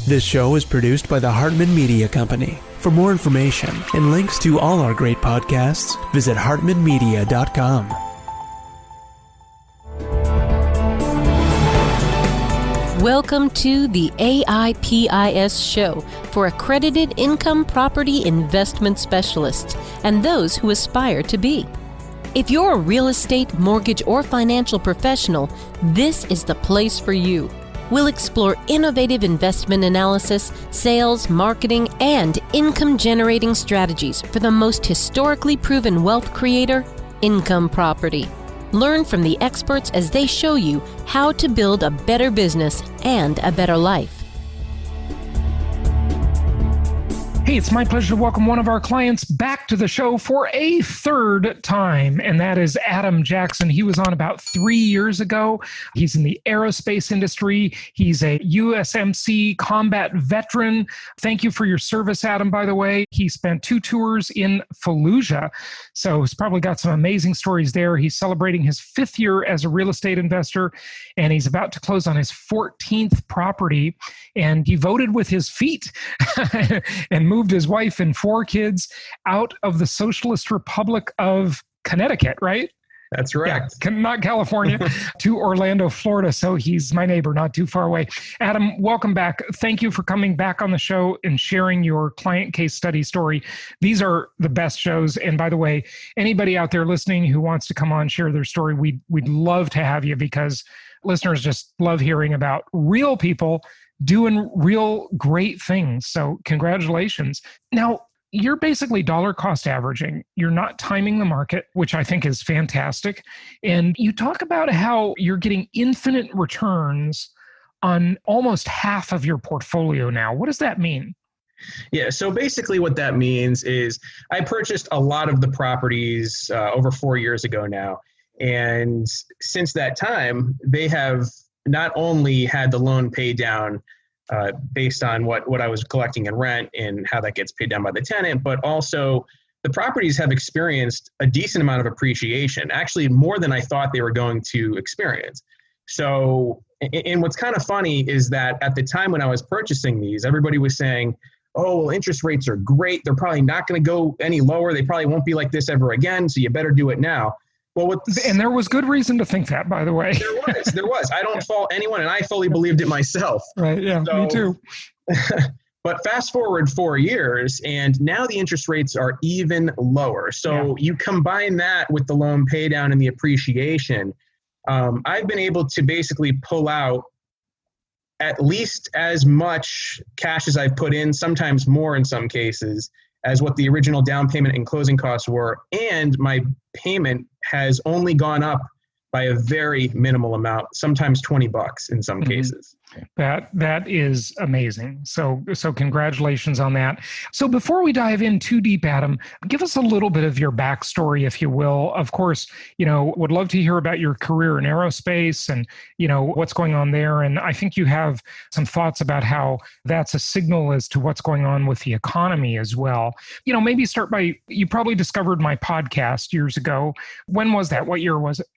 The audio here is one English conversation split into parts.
This show is produced by the Hartman Media Company. For more information and links to all our great podcasts, visit hartmanmedia.com. Welcome to the AIPIS show for accredited income property investment specialists and those who aspire to be. If you're a real estate, mortgage, or financial professional, this is the place for you. We'll explore innovative investment analysis, sales, marketing, and income-generating strategies for the most historically proven wealth creator, income property. Learn from the experts as they show you how to build a better business and a better life. Hey, it's my pleasure to welcome one of our clients back to the show for a third time, and that is Adam Jackson. He was on about 3 years ago. He's in the aerospace industry. He's a USMC combat veteran. Thank you for your service, Adam, by the way. He spent 2 tours in Fallujah, so he's probably got some amazing stories there. He's celebrating his 5th year as a real estate investor, and he's about to close on his 14th property, and he voted with his feet and moved his wife and 4 kids out of the Socialist Republic of Connecticut, right? That's right. Yeah, not California, to Orlando, Florida. So he's my neighbor, not too far away. Adam, welcome back. Thank you for coming back on the show and sharing your client case study story. These are the best shows. And by the way, anybody out there listening who wants to come on, share their story, we'd love to have you, because listeners just love hearing about real people doing real great things. So congratulations. Now, you're basically dollar cost averaging. You're not timing the market, which I think is fantastic. And you talk about how you're getting infinite returns on almost half of your portfolio now. What does that mean? Yeah, so basically what that means is I purchased a lot of the properties over 4 years ago now. And since that time, they have not only had the loan paid down based on what I was collecting in rent and how that gets paid down by the tenant, but also the properties have experienced a decent amount of appreciation, actually more than I thought they were going to experience. So, and what's kind of funny is that at the time when I was purchasing these, everybody was saying, oh, well, interest rates are great. They're probably not going to go any lower. They probably won't be like this ever again. So you better do it now. Well, and there was good reason to think that, by the way. There was. I don't fault anyone, and I fully believed it myself. Right, yeah, so, me too. But fast forward 4 years, and now the interest rates are even lower. So you combine that with the loan pay down and the appreciation. I've been able to basically pull out at least as much cash as I've put in, sometimes more in some cases, as what the original down payment and closing costs were. And my payment has only gone up by a very minimal amount, sometimes $20 in some cases. That is amazing. So congratulations on that. So before we dive in too deep, Adam, give us a little bit of your backstory, if you will. Of course, would love to hear about your career in aerospace and, what's going on there. And I think you have some thoughts about how that's a signal as to what's going on with the economy as well. Maybe start by, you probably discovered my podcast years ago. When was that? What year was it?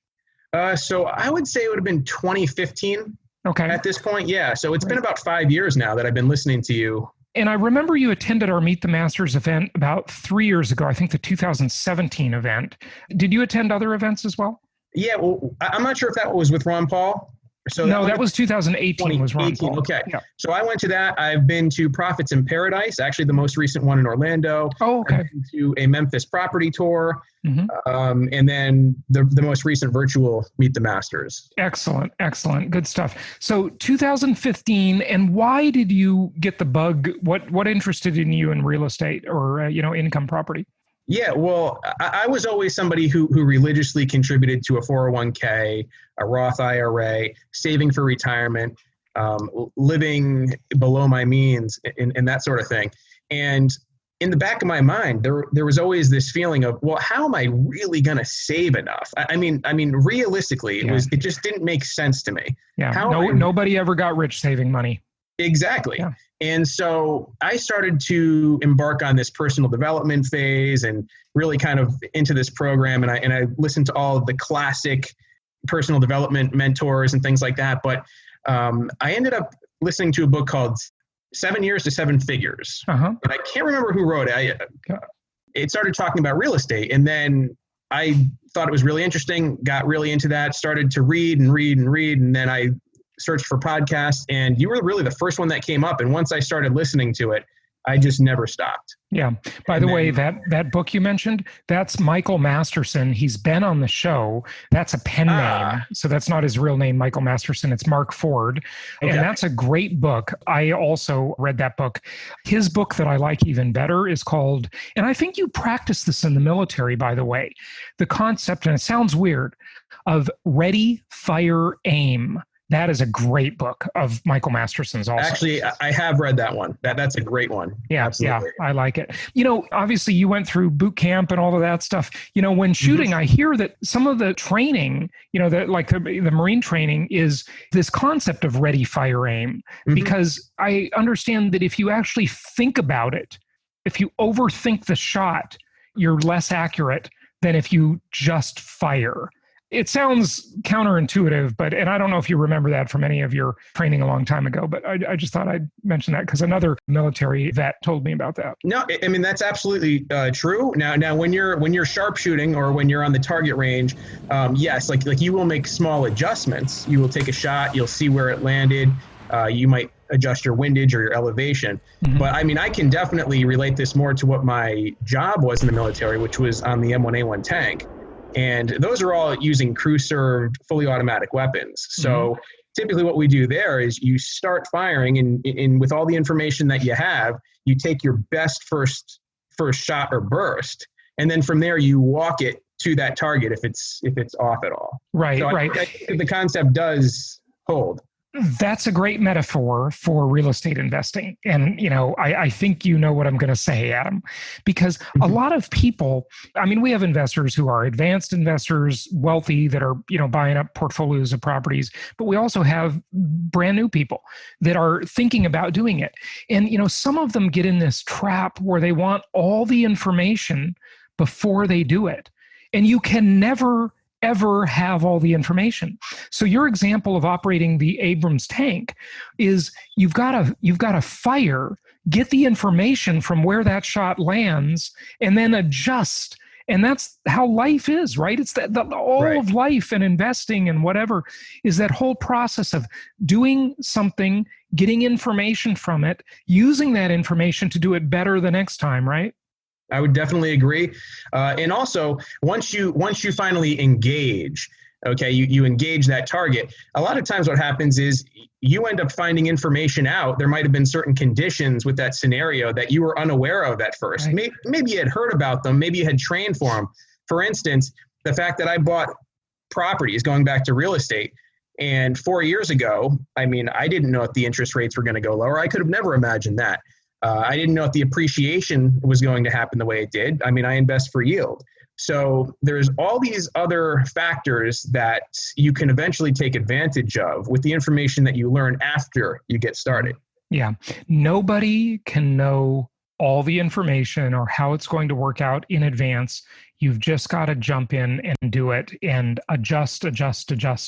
So I would say it would have been 2015. Okay. At this point, yeah. So it's been about 5 years now that I've been listening to you. And I remember you attended our Meet the Masters event about 3 years ago, I think the 2017 event. Did you attend other events as well? Yeah, well, I'm not sure if that was with Ron Paul. So that was 2018 was Ron Paul. Okay. Yeah. So I went to that. I've been to Profits in Paradise, actually the most recent one in Orlando. Oh, okay. I've been to a Memphis property tour. Mm-hmm. And then the most recent virtual Meet the Masters. Excellent. Good stuff. So 2015, and why did you get the bug? What interested in you in real estate or, income property? Yeah, well, I was always somebody who religiously contributed to a 401k, a Roth IRA, saving for retirement, living below my means, and that sort of thing. And in the back of my mind, there was always this feeling of, well, how am I really going to save enough? I mean, realistically, it just didn't make sense to me. Yeah, nobody ever got rich saving money. Exactly. Yeah. And so I started to embark on this personal development phase and really kind of into this program. And I listened to all of the classic personal development mentors and things like that. But I ended up listening to a book called 7 years to seven figures. And I can't remember who wrote it. It started talking about real estate. And then I thought it was really interesting, got really into that, started to read. And then I searched for podcasts, and you were really the first one that came up. And once I started listening to it, I just never stopped. Yeah. By the way, that book you mentioned, that's Michael Masterson. He's been on the show. That's a pen name. So that's not his real name, Michael Masterson. It's Mark Ford. Okay. And that's a great book. I also read that book. His book that I like even better is called, and I think you practice this in the military, by the way, the concept, and it sounds weird, of ready, fire, aim. That is a great book of Michael Masterson's also. Actually, I have read that one. That's a great one. Yeah, absolutely. Yeah, I like it. Obviously you went through boot camp and all of that stuff. When shooting, I hear that some of the training, the Marine training is this concept of ready, fire, aim. Because I understand that if you actually think about it, if you overthink the shot, you're less accurate than if you just fire. It sounds counterintuitive, and I don't know if you remember that from any of your training a long time ago, but I just thought I'd mention that because another military vet told me about that. No, I mean, that's absolutely true. Now, when you're sharpshooting or when you're on the target range, yes, like you will make small adjustments. You will take a shot, you'll see where it landed. You might adjust your windage or your elevation. But I mean, I can definitely relate this more to what my job was in the military, which was on the M1A1 tank. And those are all using crew-served, fully automatic weapons. So typically what we do there is you start firing, and with all the information that you have, you take your best first shot or burst, and then from there you walk it to that target if it's off at all. Right, so right. I think the concept does hold. That's a great metaphor for real estate investing. And, I think you know what I'm going to say, Adam, because a lot of people, I mean, we have investors who are advanced investors, wealthy, that are, buying up portfolios of properties, but we also have brand new people that are thinking about doing it. And, some of them get in this trap where they want all the information before they do it. And you can never ever have all the information. So your example of operating the Abrams tank is you've got to fire, get the information from where that shot lands, and then adjust. And that's how life is, right? It's all right. Of life and investing and whatever is that whole process of doing something, getting information from it, using that information to do it better the next time, right? I would definitely agree. And also, once you finally engage, okay, you engage that target, a lot of times what happens is you end up finding information out. There might have been certain conditions with that scenario that you were unaware of at first. Right. Maybe you had heard about them. Maybe you had trained for them. For instance, the fact that I bought properties, going back to real estate, and 4 years ago, I mean, I didn't know if the interest rates were going to go lower. I could have never imagined that. I didn't know if the appreciation was going to happen the way it did. I mean, I invest for yield. So there's all these other factors that you can eventually take advantage of with the information that you learn after you get started. Yeah. Nobody can know all the information or how it's going to work out in advance. You've just got to jump in and do it and adjust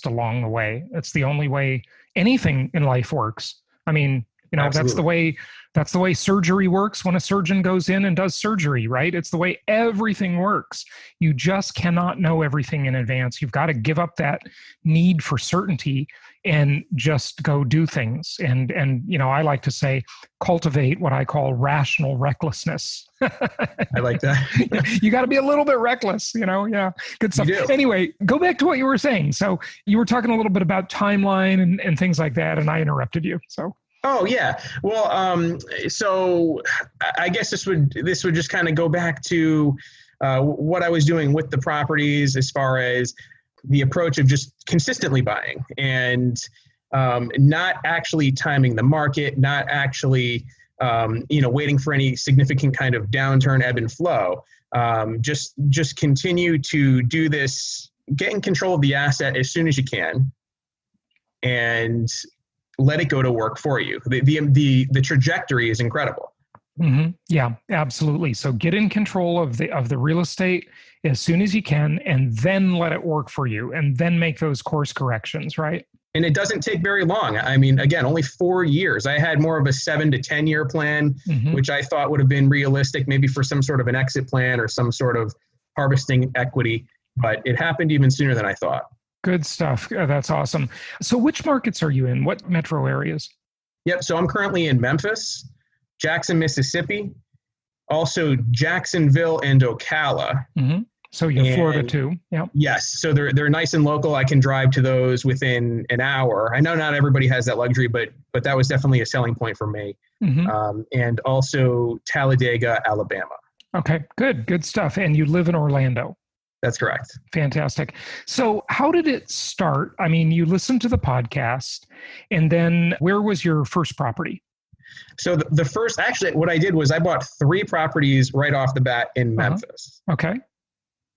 along the way. That's the only way anything in life works. I mean, Absolutely. That's the way surgery works when a surgeon goes in and does surgery, right? It's the way everything works. You just cannot know everything in advance. You've got to give up that need for certainty and just go do things. And I like to say, cultivate what I call rational recklessness. I like that. You got to be a little bit reckless, yeah, good stuff. Anyway, go back to what you were saying. So you were talking a little bit about timeline and things like that, and I interrupted you, so. Oh yeah. Well, so I guess this would just kind of go back to what I was doing with the properties as far as the approach of just consistently buying and not actually timing the market, not actually waiting for any significant kind of downturn, ebb and flow. Just continue to do this, get in control of the asset as soon as you can, and let it go to work for you. The trajectory is incredible. Mm-hmm. Yeah, absolutely. So get in control of the real estate as soon as you can, and then let it work for you, and then make those course corrections, right? And it doesn't take very long. I mean, again, only 4 years. I had more of a 7 to 10 year plan, which I thought would have been realistic, maybe for some sort of an exit plan or some sort of harvesting equity. But it happened even sooner than I thought. Good stuff. That's awesome. So which markets are you in? What metro areas? Yep. So I'm currently in Memphis, Jackson, Mississippi, also Jacksonville and Ocala. So you're Florida too. Yeah. Yes. So they're nice and local. I can drive to those within an hour. I know not everybody has that luxury, but that was definitely a selling point for me. And also Talladega, Alabama. Okay, good stuff. And you live in Orlando. That's correct. Fantastic. So how did it start? I mean, you listened to the podcast, and then where was your first property? So the first, actually, what I did was I bought 3 properties right off the bat in Memphis. Okay.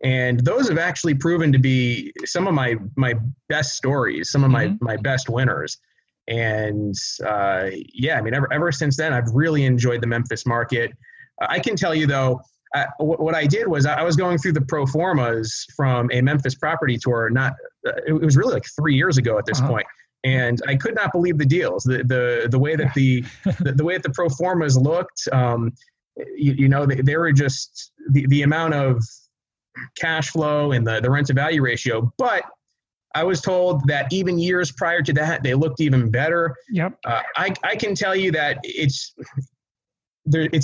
And those have actually proven to be some of my best stories, some of my best winners. And I mean, ever since then, I've really enjoyed the Memphis market. I can tell you, though, what I did was I was going through the pro formas from a Memphis property tour. It was really like 3 years ago at this point. And I could not believe the deals, the way that the way that the pro formas looked. They were just the amount of cash flow and the rent to value ratio. But I was told that even years prior to that, they looked even better. Yep. I can tell you that it's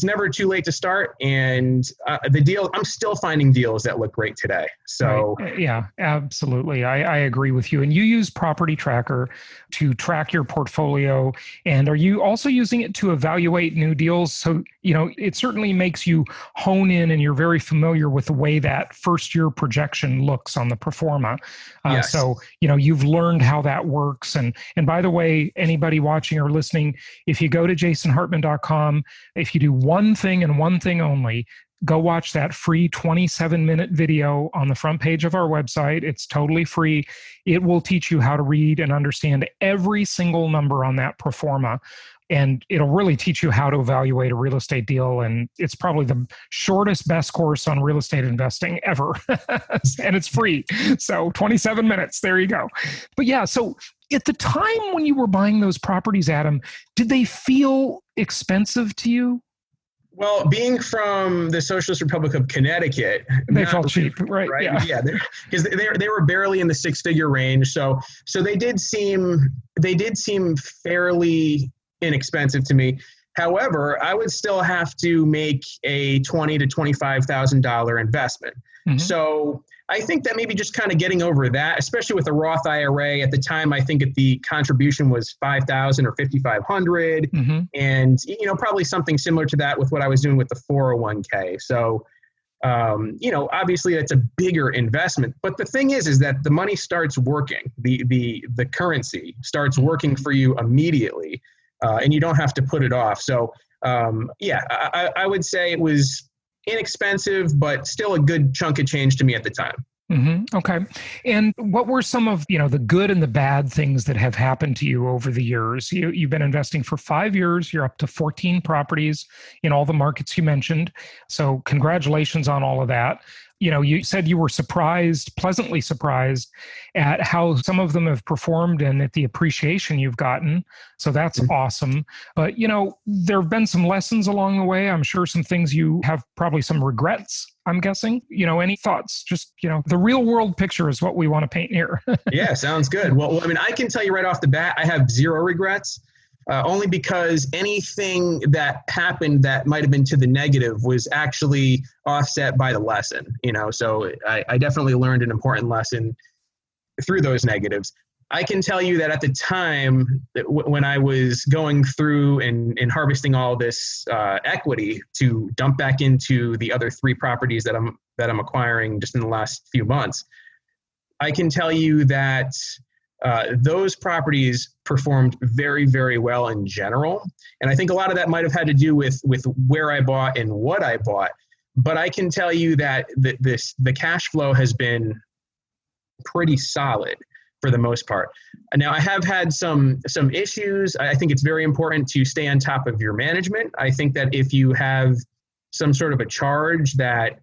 never too late to start. And the deal, I'm still finding deals that look great today. So right. Yeah, absolutely. I agree with you. And you use Property Tracker to track your portfolio. And are you also using it to evaluate new deals? So, it certainly makes you hone in, and you're very familiar with the way that first year projection looks on the pro forma. Yes. So, you've learned how that works. And by the way, anybody watching or listening, if you go to jasonhartman.com, if you do one thing and one thing only, go watch that free 27-minute video on the front page of our website. It's totally free. It will teach you how to read and understand every single number on that pro forma. And it'll really teach you how to evaluate a real estate deal. And it's probably the shortest, best course on real estate investing ever. And it's free. So 27 minutes, there you go. But yeah, so at the time when you were buying those properties, Adam, did they feel expensive to you? Well, being from the Socialist Republic of Connecticut, they felt cheap, right? Yeah, because they were barely in the 6-figure range. So they did seem fairly inexpensive to me. However, I would still have to make a $20,000 to $25,000 investment. So I think that maybe just kind of getting over that, especially with the Roth IRA at the time, I think the contribution was $5,000 or $5,500, and probably something similar to that with what I was doing with the 401k. So obviously that's a bigger investment, but the thing is that the money starts working, the currency starts working for you immediately, and you don't have to put it off. So I would say it was inexpensive, but still a good chunk of change to me at the time. Okay. And what were some of, the good and the bad things that have happened to you over the years? You've been investing for 5 years. You're up to 14 properties in all the markets you mentioned. So congratulations on all of that. You said you were pleasantly surprised at how some of them have performed and at the appreciation you've gotten. So that's awesome. But, there have been some lessons along the way. I'm sure some things you have probably some regrets, I'm guessing. Any thoughts? Just, the real world picture is what we want to paint here. Yeah, sounds good. Well, I mean, I can tell you right off the bat, I have 0 regrets. Only because anything that happened that might have been to the negative was actually offset by the lesson, so I definitely learned an important lesson through those negatives. I can tell you that at the time when I was going through and harvesting all this equity to dump back into the other 3 properties that I'm acquiring just in the last few months, I can tell you that those properties performed very, very well in general. And I think a lot of that might have had to do with where I bought and what I bought. But I can tell you that the cash flow has been pretty solid for the most part. Now, I have had some issues. I think it's very important to stay on top of your management. I think that if you have some sort of a charge that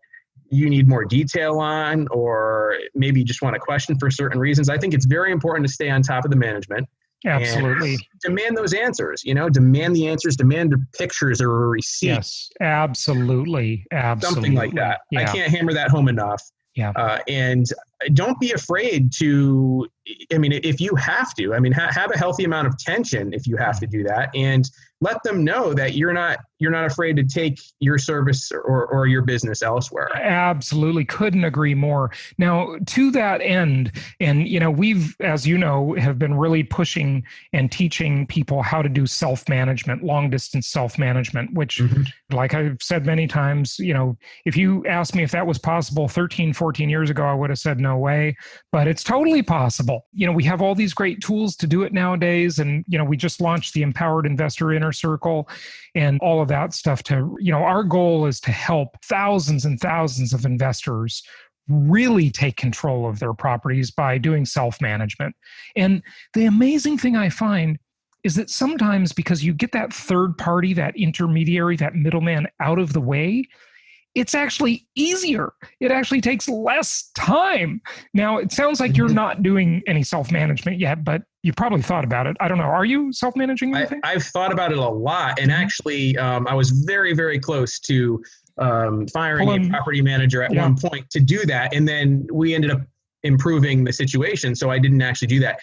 you need more detail on, or maybe you just want a question for certain reasons. I think it's very important to stay on top of the management. Absolutely. And demand those answers, demand the answers, demand the pictures or a receipt. Yes, absolutely. Something like that. Yeah. I can't hammer that home enough. Yeah. And don't be afraid to, if you have to, have a healthy amount of tension if you have to do that, and let them know that you're not afraid to take your service or your business elsewhere. Absolutely. Couldn't agree more. Now, to that end, and we've, as you know, have been really pushing and teaching people how to do self-management, long distance self-management, which, like I've said many times, if you asked me if that was possible 13, 14 years ago, I would have said no way, but it's totally possible. We have all these great tools to do it nowadays. And, we just launched the Empowered Investor Inner Circle and all of that stuff to, our goal is to help thousands and thousands of investors really take control of their properties by doing self-management. And the amazing thing I find is that sometimes, because you get that third party, that intermediary, that middleman out of the way, it's actually easier. It actually takes less time. Now, it sounds like you're not doing any self-management yet, but you've probably thought about it. I don't know. Are you self-managing anything? I've thought about it a lot. And actually, I was very, very close to firing a property manager at one point to do that. And then we ended up improving the situation. So I didn't actually do that.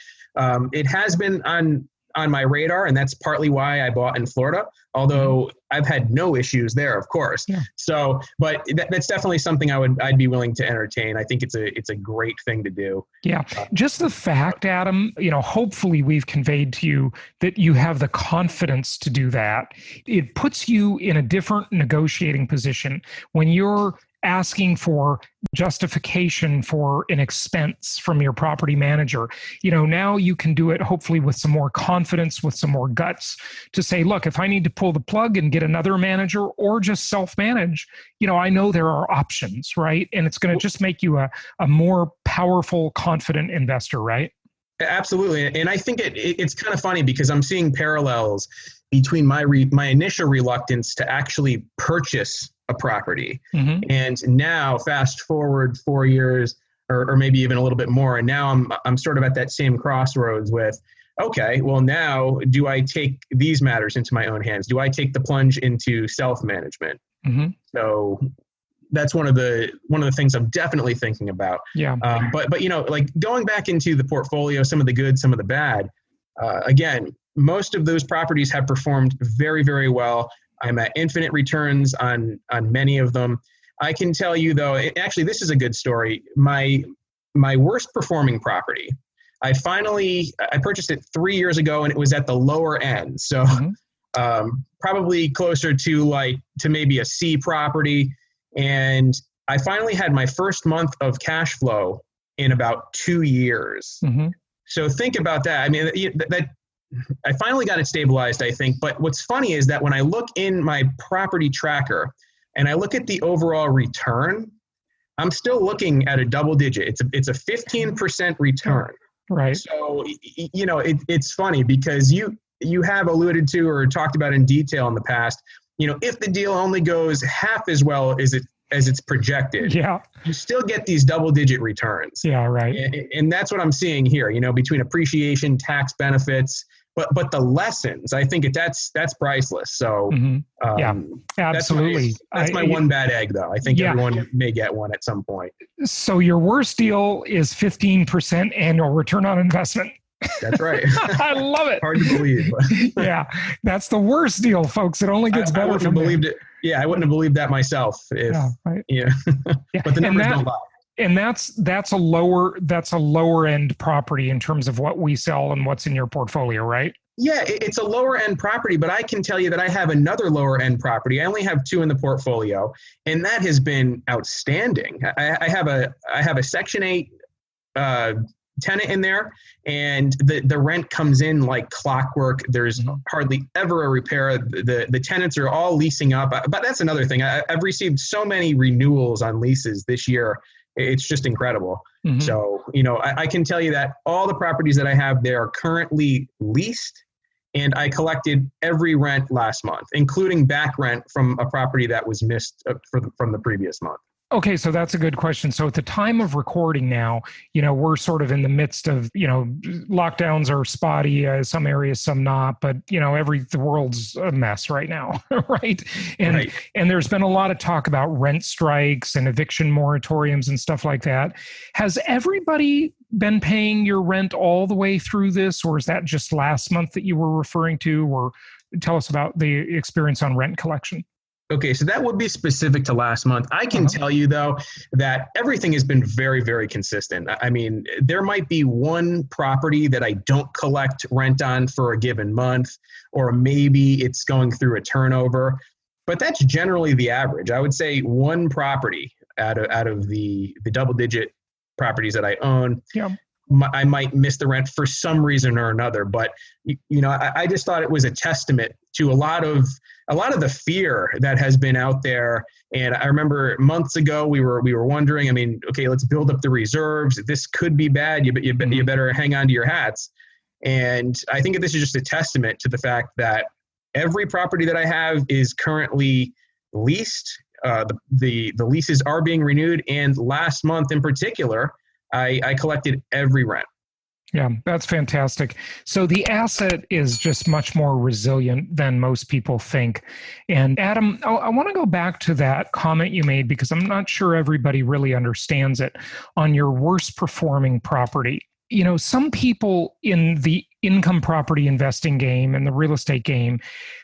It has been on my radar, and that's partly why I bought in Florida, although I've had no issues there, of course. Yeah. So, but that's definitely something I'd be willing to entertain. I think it's a great thing to do. Yeah. Just the fact, Adam, hopefully we've conveyed to you that you have the confidence to do that. It puts you in a different negotiating position when you're asking for justification for an expense from your property manager. Now you can do it hopefully with some more confidence, with some more guts to say, look, if I need to pull the plug and get another manager or just self-manage, I know there are options, right? And it's going to just make you a more powerful, confident investor, right? Absolutely. And I think it's kind of funny because I'm seeing parallels between my initial reluctance to actually purchase a property. And now fast forward 4 years or maybe even a little bit more. And now I'm sort of at that same crossroads with, okay, well now do I take these matters into my own hands? Do I take the plunge into self-management? So that's one of the things I'm definitely thinking about. Yeah. But like going back into the portfolio, some of the good, some of the bad, again, most of those properties have performed very, very well. I'm at infinite returns on many of them. I can tell you though, actually, this is a good story. My worst performing property, I purchased it 3 years ago and it was at the lower end. So probably closer to maybe a C property. And I finally had my first month of cash flow in about 2 years. So think about that. I finally got it stabilized, I think. But what's funny is that when I look in my property tracker and I look at the overall return, I'm still looking at a double digit. It's a 15% return. Right. So, it's funny because you have alluded to or talked about in detail in the past, if the deal only goes half as well as it's projected, you still get these double digit returns. Yeah, right. And that's what I'm seeing here, between appreciation, tax benefits, but the lessons, I think that's priceless. So absolutely. That's my one bad egg though. I think everyone may get one at some point. So your worst deal is 15% annual return on investment. That's right. I love it. Hard to believe. Yeah, that's the worst deal, folks. It only gets better. I wouldn't have believed it. Yeah, I wouldn't have believed that myself. But the numbers don't lie. And that's a lower end property in terms of what we sell and what's in your portfolio, right? Yeah, it's a lower end property, but I can tell you that I have another lower end property. I only have 2 in the portfolio, and that has been outstanding. I have a Section 8 tenant in there, and the rent comes in like clockwork. There's hardly ever a repair. The tenants are all leasing up. But that's another thing. I've received so many renewals on leases this year. It's just incredible. So, I can tell you that all the properties that I have there are currently leased, and I collected every rent last month, including back rent from a property that was missed from the previous month. Okay, so that's a good question. So at the time of recording now, we're sort of in the midst of, lockdowns are spotty, some areas, some not, but the world's a mess right now, right? And Right. and there's been a lot of talk about rent strikes and eviction moratoriums and stuff like that. Has everybody been paying your rent all the way through this, or is that just last month that you were referring to? Or tell us about the experience on rent collection. Okay, so that would be specific to last month. I can tell you, though, that everything has been very, very consistent. I mean, there might be one property that I don't collect rent on for a given month, or maybe it's going through a turnover, but that's generally the average. I would say one property out of the double-digit properties that I own. Yeah. I might miss the rent for some reason or another, but I just thought it was a testament to a lot of the fear that has been out there. And I remember months ago we were wondering, I mean, okay, let's build up the reserves. This could be bad. You better hang on to your hats. And I think this is just a testament to the fact that every property that I have is currently leased. The leases are being renewed, and last month in particular, I collected every rent. Yeah, that's fantastic. So the asset is just much more resilient than most people think. And Adam, I want to go back to that comment you made, because I'm not sure everybody really understands it, on your worst performing property. Some people in the income property investing game and the real estate game,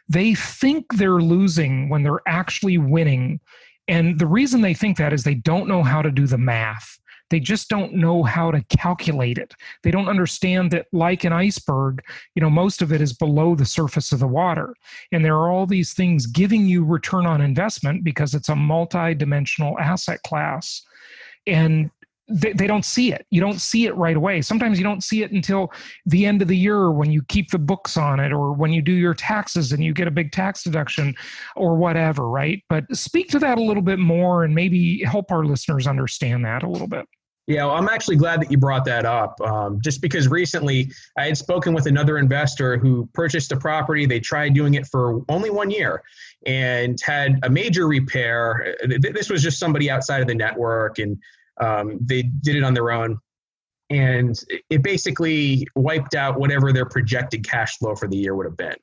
they think they're losing when they're actually winning. And the reason they think that is they don't know how to do the math. They just don't know how to calculate it. They don't understand that, like an iceberg, most of it is below the surface of the water. And there are all these things giving you return on investment because it's a multi-dimensional asset class. And they don't see it. You don't see it right away. Sometimes you don't see it until the end of the year when you keep the books on it, or when you do your taxes and you get a big tax deduction or whatever, right? But speak to that a little bit more and maybe help our listeners understand that a little bit. Yeah, well, I'm actually glad that you brought that up, just because recently I had spoken with another investor who purchased a property. They tried doing it for only 1 year and had a major repair. This was just somebody outside of the network, and they did it on their own. And it basically wiped out whatever their projected cash flow for the year would have been.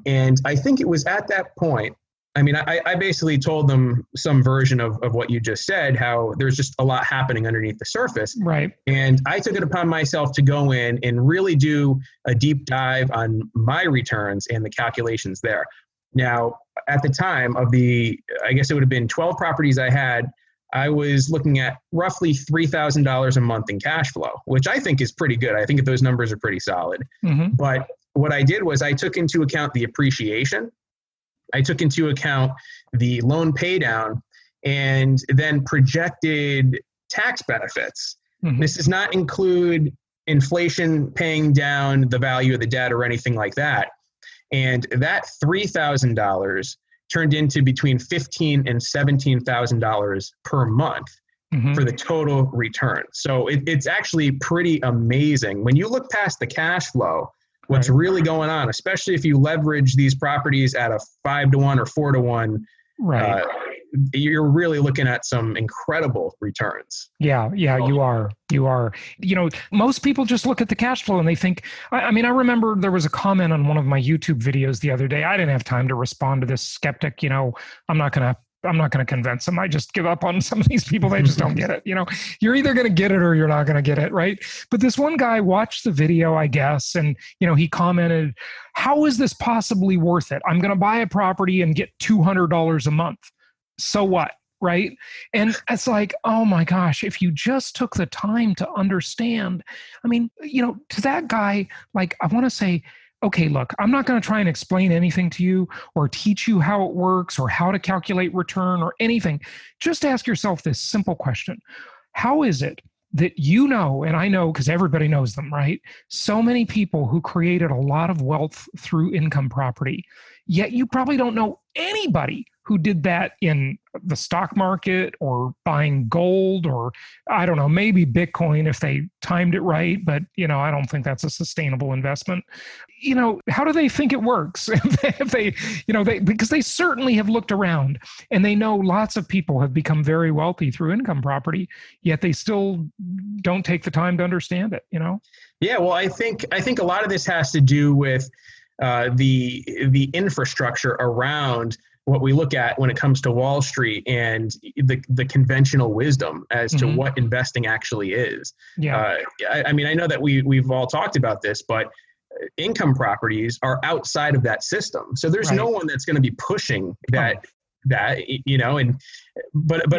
And I think it was at that point, I mean, I basically told them some version of what you just said, how there's just a lot happening underneath the surface. Right. And I took it upon myself to go in and really do a deep dive on my returns and the calculations there. Now, at the time of I guess it would have been 12 properties I had, I was looking at roughly $3,000 a month in cash flow, which I think is pretty good. I think those numbers are pretty solid. Mm-hmm. But what I did was I took into account the appreciation. I took into account the loan pay down, and then projected tax benefits. Mm-hmm. This does not include inflation paying down the value of the debt or anything like that. And that $3,000 turned into between $15,000 and $17,000 per month for the total return. So it's actually pretty amazing. When you look past the cash flow, what's really going on, especially if you leverage these properties at a 5-to-1 or 4-to-1, you're really looking at some incredible returns. Yeah, you are. Most people just look at the cash flow and they think, I remember there was a comment on one of my YouTube videos the other day. I didn't have time to respond to this skeptic. I'm not going to convince them. I just give up on some of these people. They just don't get it. You're either going to get it or you're not going to get it, right? But this one guy watched the video, I guess, and he commented, "How is this possibly worth it? I'm going to buy a property and get $200 a month. So what?" Right? And it's like, oh my gosh, if you just took the time to understand, to that guy, like, I want to say, okay, look, I'm not going to try and explain anything to you or teach you how it works or how to calculate return or anything. Just ask yourself this simple question. How is it that and I know because everybody knows them, right? So many people who created a lot of wealth through income property. Yet you probably don't know anybody who did that in the stock market or buying gold or, I don't know, maybe Bitcoin if they timed it right. But, I don't think that's a sustainable investment. How do they think it works? Because they certainly have looked around and they know lots of people have become very wealthy through income property, yet they still don't take the time to understand it, Yeah, well, I think a lot of this has to do with the infrastructure around what we look at when it comes to Wall Street and the conventional wisdom as to what investing actually is. Yeah. I know that we've all talked about this, but income properties are outside of that system. So there's no one that's going to be pushing that, but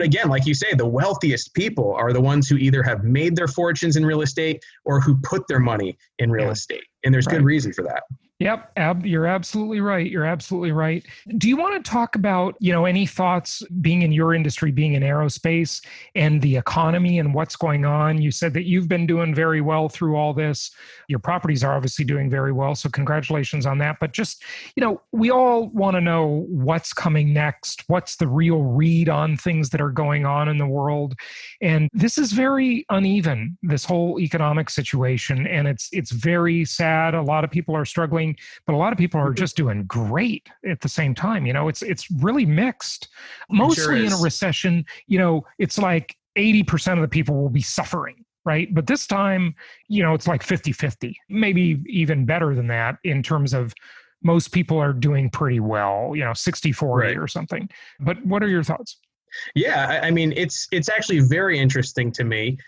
again, like you say, the wealthiest people are the ones who either have made their fortunes in real estate or who put their money in real estate. And there's good reason for that. Yep. You're absolutely right. You're absolutely right. Do you want to talk about, any thoughts being in your industry, being in aerospace and the economy and what's going on? You said that you've been doing very well through all this. Your properties are obviously doing very well. So congratulations on that. But just, we all want to know what's coming next. What's the real read on things that are going on in the world? And this is very uneven, this whole economic situation. And it's very sad. A lot of people are struggling. But a lot of people are just doing great at the same time. It's really mixed. Mostly in a recession, it's like 80% of the people will be suffering, right? But this time, it's like 50-50, maybe even better than that in terms of most people are doing pretty well, 60-40 or something. But what are your thoughts? Yeah, it's actually very interesting to me.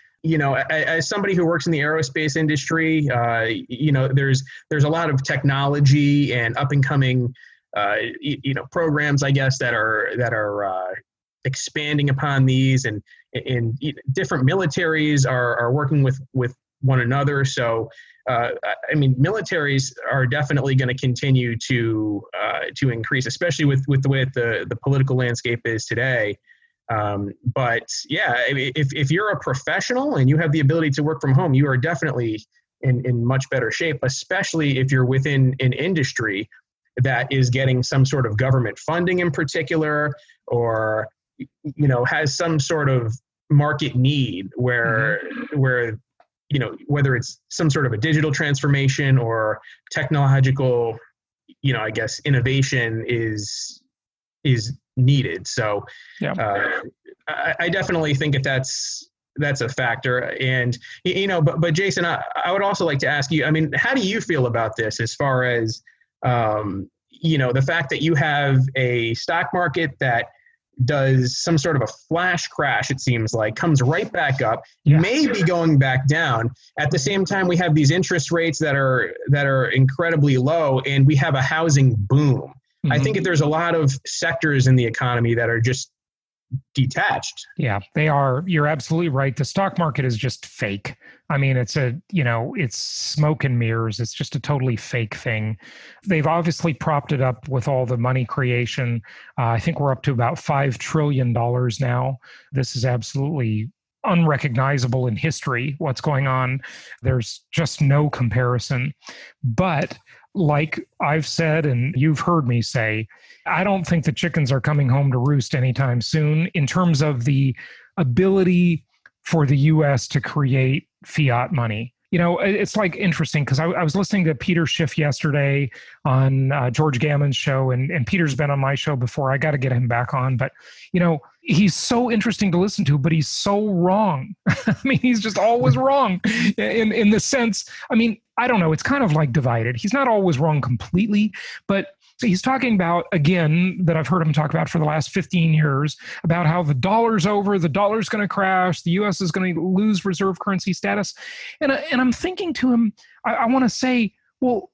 As somebody who works in the aerospace industry, there's a lot of technology and up and coming, programs, I guess, that are expanding upon these, and different militaries are working with one another. So, militaries are definitely going to continue to increase, especially with the way the political landscape is today. But yeah, if you're a professional and you have the ability to work from home, you are definitely in much better shape, especially if you're within an industry that is getting some sort of government funding in particular, or, has some sort of market need where, whether it's some sort of a digital transformation or technological, I guess innovation is needed. So I definitely think that's a factor. And, but Jason, I would also like to ask you, how do you feel about this as far as, the fact that you have a stock market that does some sort of a flash crash, it seems like, comes right back up, may be going back down. At the same time, we have these interest rates that are incredibly low, and we have a housing boom. I think that there's a lot of sectors in the economy that are just detached. Yeah, they are. You're absolutely right. The stock market is just fake. It's smoke and mirrors. It's just a totally fake thing. They've obviously propped it up with all the money creation. I think we're up to about $5 trillion now. This is absolutely unrecognizable in history, what's going on. There's just no comparison. But like I've said, and you've heard me say, I don't think the chickens are coming home to roost anytime soon in terms of the ability for the U.S. to create fiat money. It's like interesting because I was listening to Peter Schiff yesterday on George Gammon's show, and Peter's been on my show before. I got to get him back on. But, he's so interesting to listen to, but he's so wrong. He's just always wrong in the sense, I don't know. It's kind of like divided. He's not always wrong completely, but so he's talking about, again, that I've heard him talk about for the last 15 years, about how the dollar's over, the dollar's going to crash, the U.S. is going to lose reserve currency status. And I'm thinking to him, I want to say, well,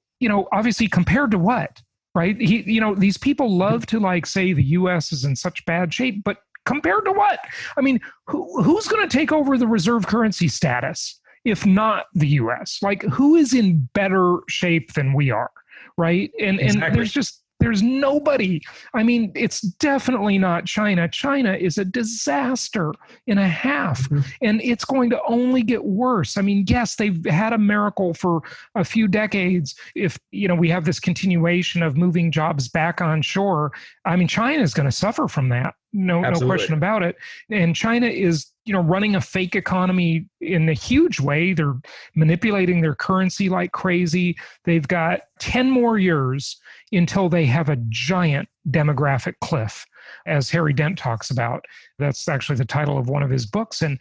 obviously compared to what, right? These people love to say the U.S. is in such bad shape, but compared to what? Who's going to take over the reserve currency status if not the U.S.? Who is in better shape than we are? Right. And exactly. there's just There's nobody. I mean, it's definitely not China. China is a disaster and a half, and it's going to only get worse. I mean, yes, they've had a miracle for a few decades. If, we have this continuation of moving jobs back onshore, I mean, China is going to suffer from that. No question about it. And China is, running a fake economy in a huge way. They're manipulating their currency like crazy. They've got 10 more years until they have a giant demographic cliff, as Harry Dent talks about. That's actually the title of one of his books. And,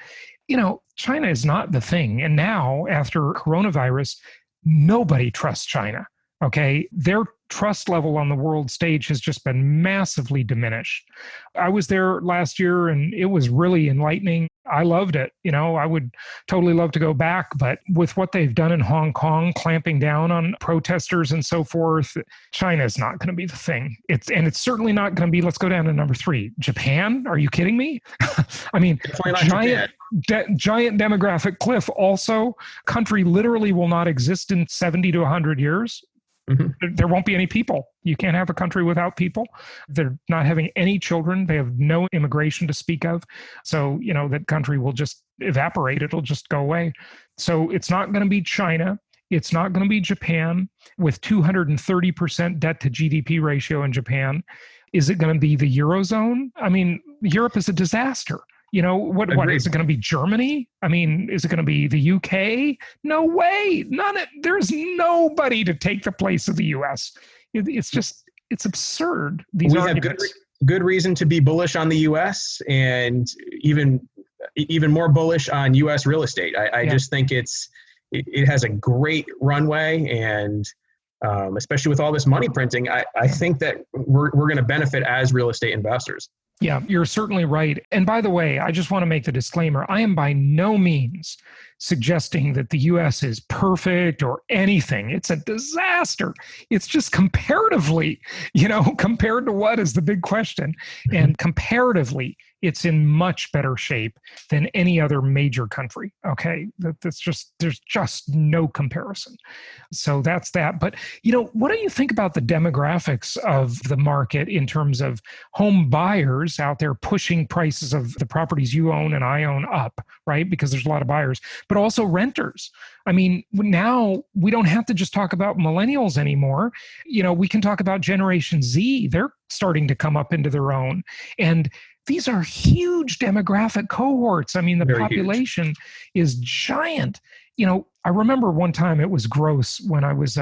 China is not the thing. And now, after coronavirus, nobody trusts China. Okay, their trust level on the world stage has just been massively diminished. I was there last year and it was really enlightening. I loved it. I would totally love to go back, but with what they've done in Hong Kong, clamping down on protesters and so forth, China is not going to be the thing. It's certainly not going to be, let's go down to number 3, Japan. Are you kidding me? I mean, giant demographic cliff. Also, country literally will not exist in 70 to 100 years. There won't be any people. You can't have a country without people. They're not having any children. They have no immigration to speak of. So, that country will just evaporate. It'll just go away. So it's not going to be China. It's not going to be Japan with 230% debt to GDP ratio in Japan. Is it going to be the Eurozone? I mean, Europe is a disaster. What is it going to be? Germany? I mean, is it going to be the UK? No way. There's nobody to take the place of the US. It's absurd. These arguments. Have good reason to be bullish on the US and even more bullish on US real estate. I just think it has a great runway, and especially with all this money printing, I think that we're going to benefit as real estate investors. Yeah, you're certainly right. And by the way, I just want to make the disclaimer. I am by no means suggesting that the U.S. is perfect or anything. It's a disaster. It's just comparatively, compared to what is the big question. And comparatively, it's in much better shape than any other major country. Okay, there's just no comparison. So that's that. But, what do you think about the demographics of the market in terms of home buyers out there pushing prices of the properties you own and I own up, right? Because there's a lot of buyers, but also renters. I mean, now we don't have to just talk about millennials anymore. We can talk about Generation Z. They're starting to come up into their own. And these are huge demographic cohorts. I mean, the population is giant. I remember one time it was gross when I was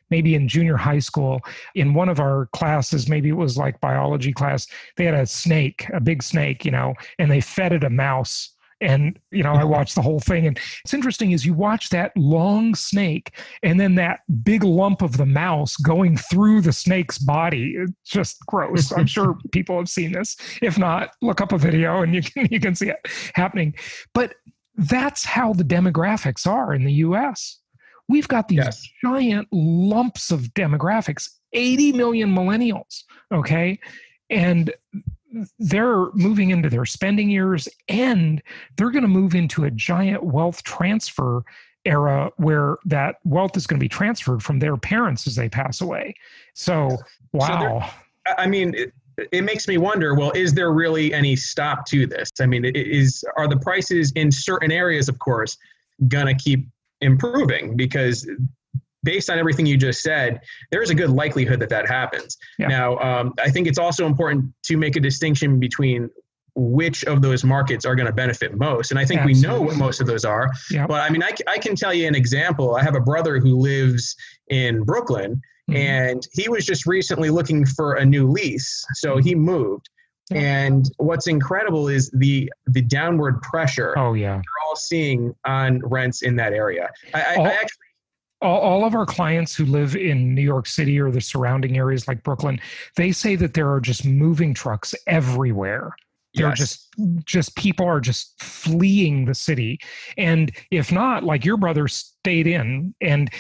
maybe in junior high school. In one of our classes, maybe it was like biology class, they had a big snake, and they fed it a mouse. And, I watched the whole thing. And it's interesting is you watch that long snake and then that big lump of the mouse going through the snake's body. It's just gross. I'm sure people have seen this. If not, look up a video and you can see it happening. But that's how the demographics are in the U.S. We've got these giant lumps of demographics, 80 million millennials, okay? And they're moving into their spending years, and they're going to move into a giant wealth transfer era where that wealth is going to be transferred from their parents as they pass away. So, wow. It makes me wonder, well, is there really any stop to this? I mean, are the prices in certain areas, of course, going to keep improving? Because based on everything you just said, there's a good likelihood that happens. Yeah. Now, I think it's also important to make a distinction between which of those markets are going to benefit most. And I think we know what most of those are. Yep. But I can tell you an example. I have a brother who lives in Brooklyn, and he was just recently looking for a new lease. So he moved. Yeah. And what's incredible is the downward pressure you're all seeing on rents in that area. All of our clients who live in New York City or the surrounding areas like Brooklyn, they say that there are just moving trucks everywhere. They're just people are just fleeing the city. And if not, like your brother stayed in and,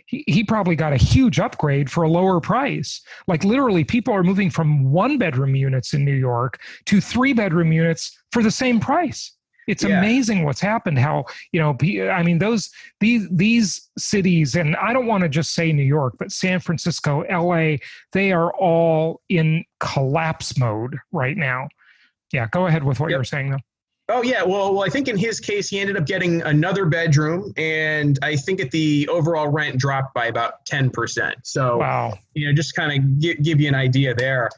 he probably got a huge upgrade for a lower price. Like literally people are moving from 1-bedroom units in New York to 3-bedroom units for the same price. It's amazing what's happened. How, I mean, these cities, and I don't want to just say New York, but San Francisco, LA, they are all in collapse mode right now. Yeah, go ahead with what you're saying though. Oh yeah, well, I think in his case, he ended up getting another bedroom, and I think the overall rent dropped by about 10%. So, wow. Just kind of give you an idea there.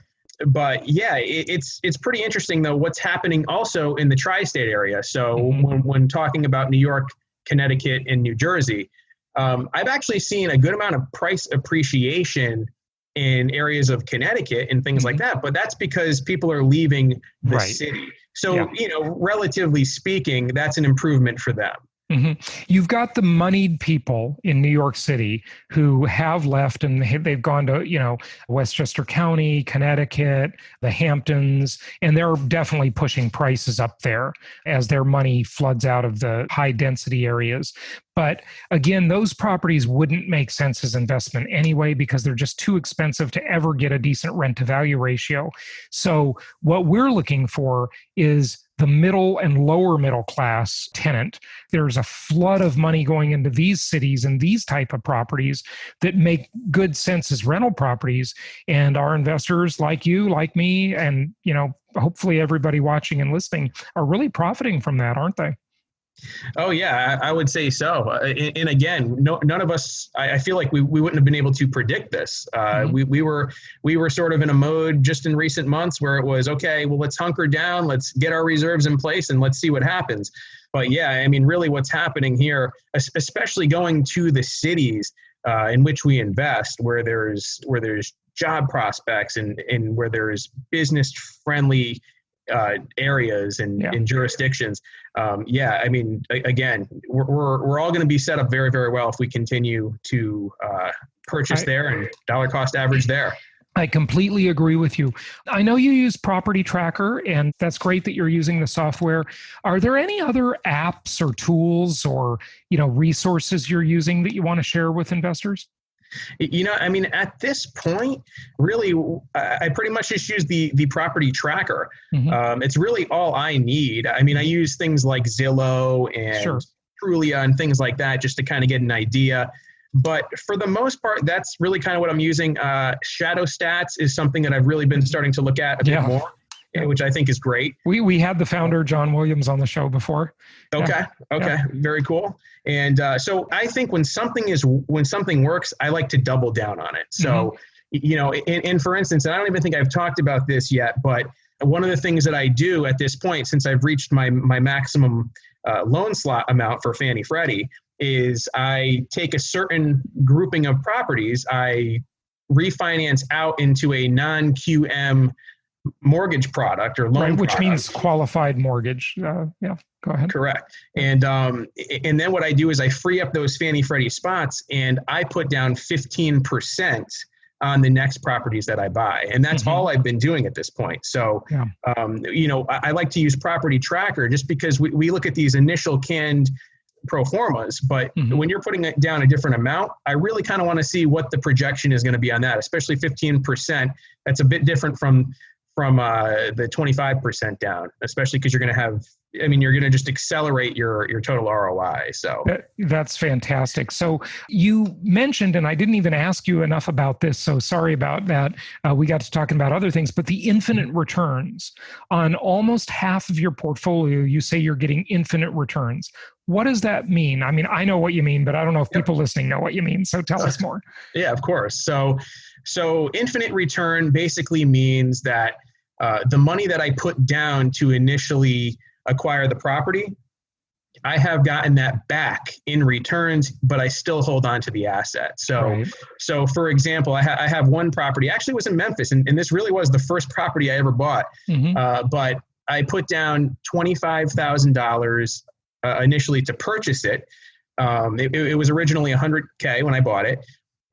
But yeah, it's pretty interesting though what's happening also in the tri-state area. So when talking about New York, Connecticut, and New Jersey, I've actually seen a good amount of price appreciation in areas of Connecticut and things like that. But that's because people are leaving the city. So, relatively speaking, that's an improvement for them. You've got the moneyed people in New York City who have left, and they've gone to, Westchester County, Connecticut, the Hamptons, and they're definitely pushing prices up there as their money floods out of the high density areas. But again, those properties wouldn't make sense as investment anyway, because they're just too expensive to ever get a decent rent to value ratio. So what we're looking for is the middle and lower middle class tenant. There's a flood of money going into these cities and these type of properties that make good sense as rental properties. And our investors like you, like me, and, hopefully everybody watching and listening are really profiting from that, aren't they? Oh yeah, I would say so. And again, none of us, I feel like we wouldn't have been able to predict this. We were sort of in a mode just in recent months where it was, okay, well, let's hunker down, let's get our reserves in place, and let's see what happens. But yeah, I mean, really what's happening here, especially going to the cities in which we invest, where there's job prospects and where there's business friendly areas and jurisdictions. I mean, again, we're all going to be set up very, very well if we continue to purchase there and dollar cost average there. I completely agree with you. I know you use Property Tracker, and that's great that you're using the software. Are there any other apps or tools or, resources you're using that you want to share with investors? I mean, at this point, really, I pretty much just use the Property Tracker. It's really all I need. I mean, I use things like Zillow and Trulia and things like that just to kind of get an idea. But for the most part, that's really kind of what I'm using. Shadow Stats is something that I've really been starting to look at a bit more, which I think is great. We had the founder, John Williams, on the show before. Okay. Very cool. And so I think when something works, I like to double down on it. So, and for instance, and I don't even think I've talked about this yet, but one of the things that I do at this point, since I've reached my maximum loan slot amount for Fannie Freddie, is I take a certain grouping of properties, I refinance out into a non-QM mortgage product or loan which product. Means qualified mortgage. Go ahead. Correct. And then what I do is I free up those Fannie Freddie spots and I put down 15% on the next properties that I buy. And that's all I've been doing at this point. So, I like to use Property Tracker just because we look at these initial canned pro formas, but when you're putting it down a different amount, I really kind of want to see what the projection is going to be on that, especially 15%. That's a bit different from the 25% down, especially because you're going to just accelerate your total ROI. So that's fantastic. So you mentioned, and I didn't even ask you enough about this, so sorry about that. We got to talking about other things, but the infinite returns on almost half of your portfolio, you say you're getting infinite returns. What does that mean? I mean, I know what you mean, but I don't know if people listening know what you mean. So tell us more. Yeah, of course. So infinite return basically means that the money that I put down to initially acquire the property, I have gotten that back in returns, but I still hold on to the asset. So for example, I have one property, actually it was in Memphis, and this really was the first property I ever bought. But I put down $25,000 initially to purchase it. It was originally $100K when I bought it,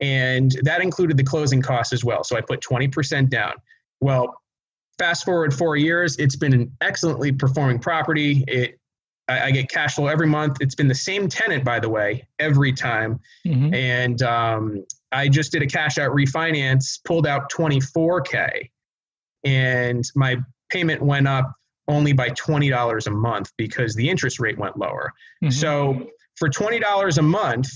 and that included the closing costs as well. So I put 20% down. Well, fast forward 4 years, it's been an excellently performing property. I get cash flow every month. It's been the same tenant, by the way, every time. And I just did a cash out refinance, pulled out $24K, and my payment went up only by $20 a month because the interest rate went lower. Mm-hmm. So for $20 a month,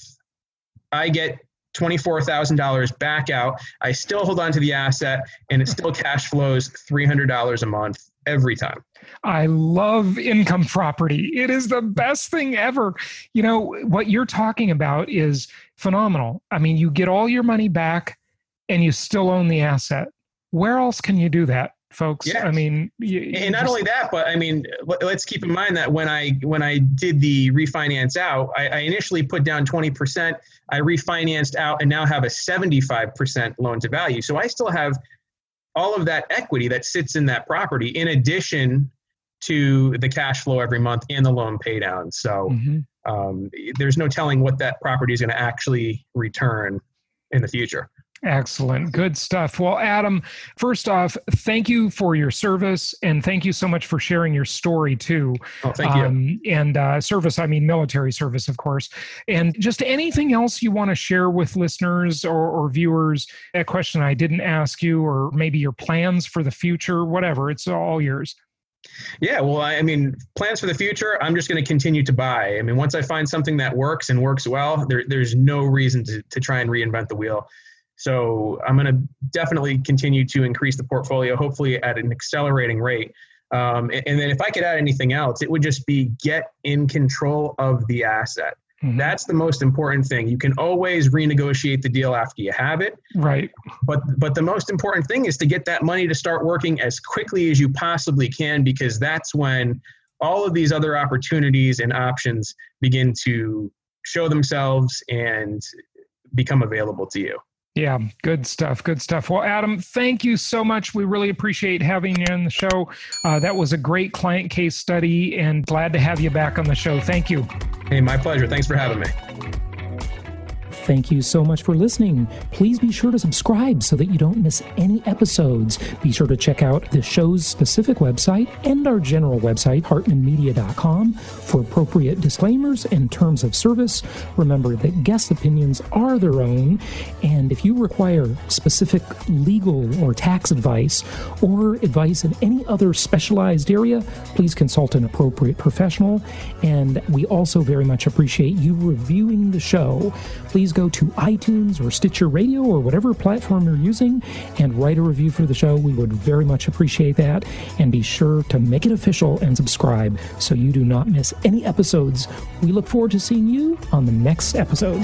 I get $24,000 back out. I still hold on to the asset, and it still cash flows $300 a month every time. I love income property. It is the best thing ever. You know, what you're talking about is phenomenal. I mean, you get all your money back and you still own the asset. Where else can you do that, folks? Yes. I mean, and not only that, but I mean, let's keep in mind that when I did the refinance out, I initially put down 20%. I refinanced out and now have a 75% loan to value. So I still have all of that equity that sits in that property in addition to the cash flow every month and the loan pay down. So there's no telling what that property is going to actually return in the future. Excellent. Good stuff. Well, Adam, first off, thank you for your service, and thank you so much for sharing your story too. Oh, thank you. And service, I mean military service, of course. And just anything else you want to share with listeners or viewers, a question I didn't ask you, or maybe your plans for the future, whatever, it's all yours. Yeah, well, I mean, plans for the future, I'm just going to continue to buy. I mean, once I find something that works and works well, there's no reason to try and reinvent the wheel. So I'm going to definitely continue to increase the portfolio, hopefully at an accelerating rate. And then if I could add anything else, it would just be get in control of the asset. Mm-hmm. That's the most important thing. You can always renegotiate the deal after you have it. Right. But the most important thing is to get that money to start working as quickly as you possibly can, because that's when all of these other opportunities and options begin to show themselves and become available to you. Yeah, good stuff. Good stuff. Well, Adam, thank you so much. We really appreciate having you on the show. That was a great client case study, and glad to have you back on the show. Thank you. Hey, my pleasure. Thanks for having me. Thank you so much for listening. Please be sure to subscribe so that you don't miss any episodes. Be sure to check out the show's specific website and our general website, hartmanmedia.com, for appropriate disclaimers and terms of service. Remember that guest opinions are their own, and if you require specific legal or tax advice or advice in any other specialized area, please consult an appropriate professional. And we also very much appreciate you reviewing the show. Please go to iTunes or Stitcher Radio or whatever platform you're using and write a review for the show. We would very much appreciate that. And be sure to make it official and subscribe so you do not miss any episodes. We look forward to seeing you on the next episode.